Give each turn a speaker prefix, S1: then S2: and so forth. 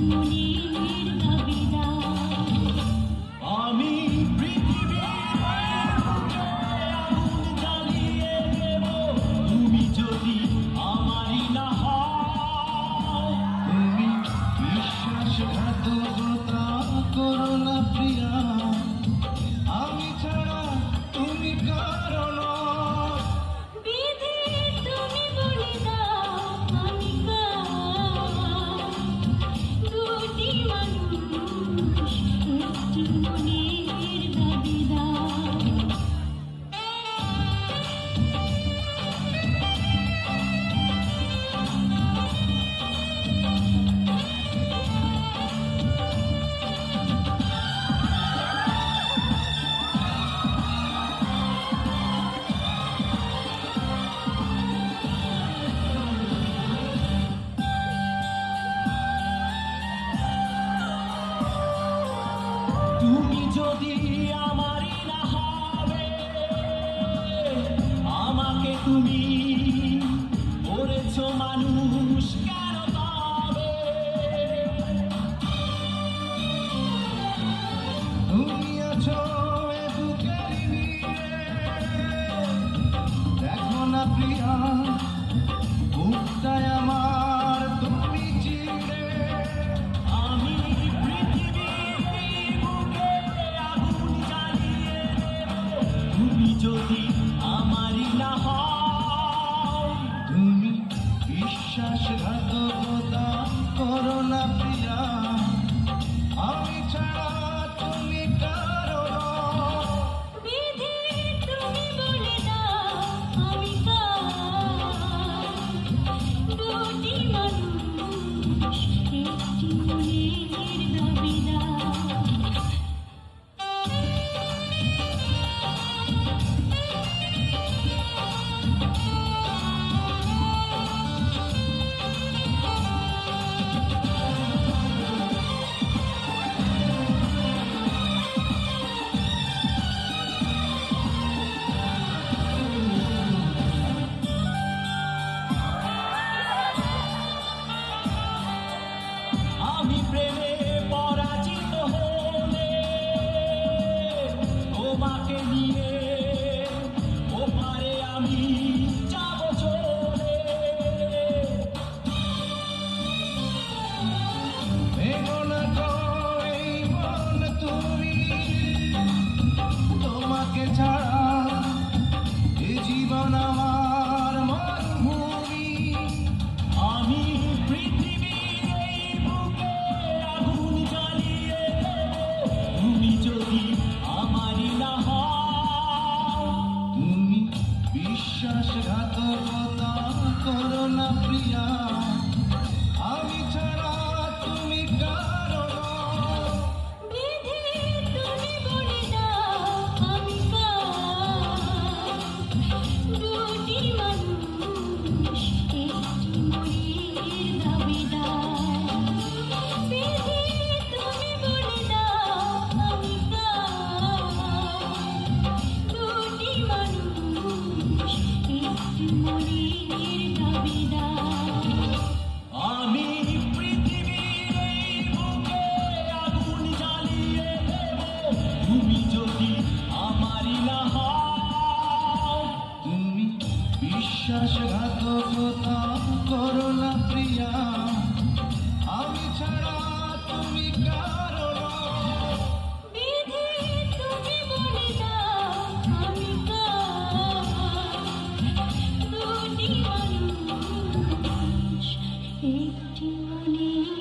S1: মনের দাবিদার।
S2: আমি পৃথিবীর আগুন জ্বালিয়ে দেব তুমি যদি আমারই না হও।
S3: তুমি বিশ্বাসঘাতকতা করো না প্রিয়া, আমি ছাড়া তুমি কারো নও।
S1: বিধি তুমি বলে দাও আমি কার, দুটি মানুষ একটি মনের দাবিদার।
S2: তুমি যদি আমারই না হবে, আমাকে তুমি করেছো মানুষ কেন তবে?
S3: তুমি আছো এ বুকের ভিড়ে, দেখো না প্রিয়া বুকটায় আমার তুমি চিড়ে।
S2: আমি পৃথিবীর এই বুকে আগুন জ্বালিয়ে দেব তুমি যদি আমারই না হও।
S3: তুমি বিশ্বাসঘাতকতা করো না প্রিয়া, আমি ছাড়া তুমি কারো নও।
S1: বিধি তুমি বলে দাও আমি কার, দুটি মানুষ একটি মনের দাবিদার।
S2: আমি প্রেমে পরাজিত হলে তোমাকে নিয়ে ওপারে আমি যাব চলে।
S3: ভেঙো না গো এই মন তুমি, তোমাকে ছাড়া এ জীবন আমার মরুভূমি।
S2: আমি পৃথিবীর এই বুকে আগুন জ্বালিয়ে দেব তুমি যদি আমারই না হও।
S3: তুমি বিশ্বাসঘাতকতা করো না প্রিয়া, আমি ছাড়া তুমি কারো নও।
S1: বিধি তুমি বলে দাও আমি কার, দুটি মানুষ একটি মনের দাবিদার। বিধি তুমি বলে দাও আমি কার, দুটি মানুষ একটি মনের দাবিদার।
S2: আমি পৃথিবীর এই বুকে আগুন জ্বালিয়ে দেব তুমি যদি আমারই না হও।
S3: তুমি বিশ্বাসঘাতকতা করো না প্রিয়া, আমি ছাড়া তুমি কারো নও।
S1: বিধি তুমি বলে দাও আমি কার, দুটি মানুষ একটি মনের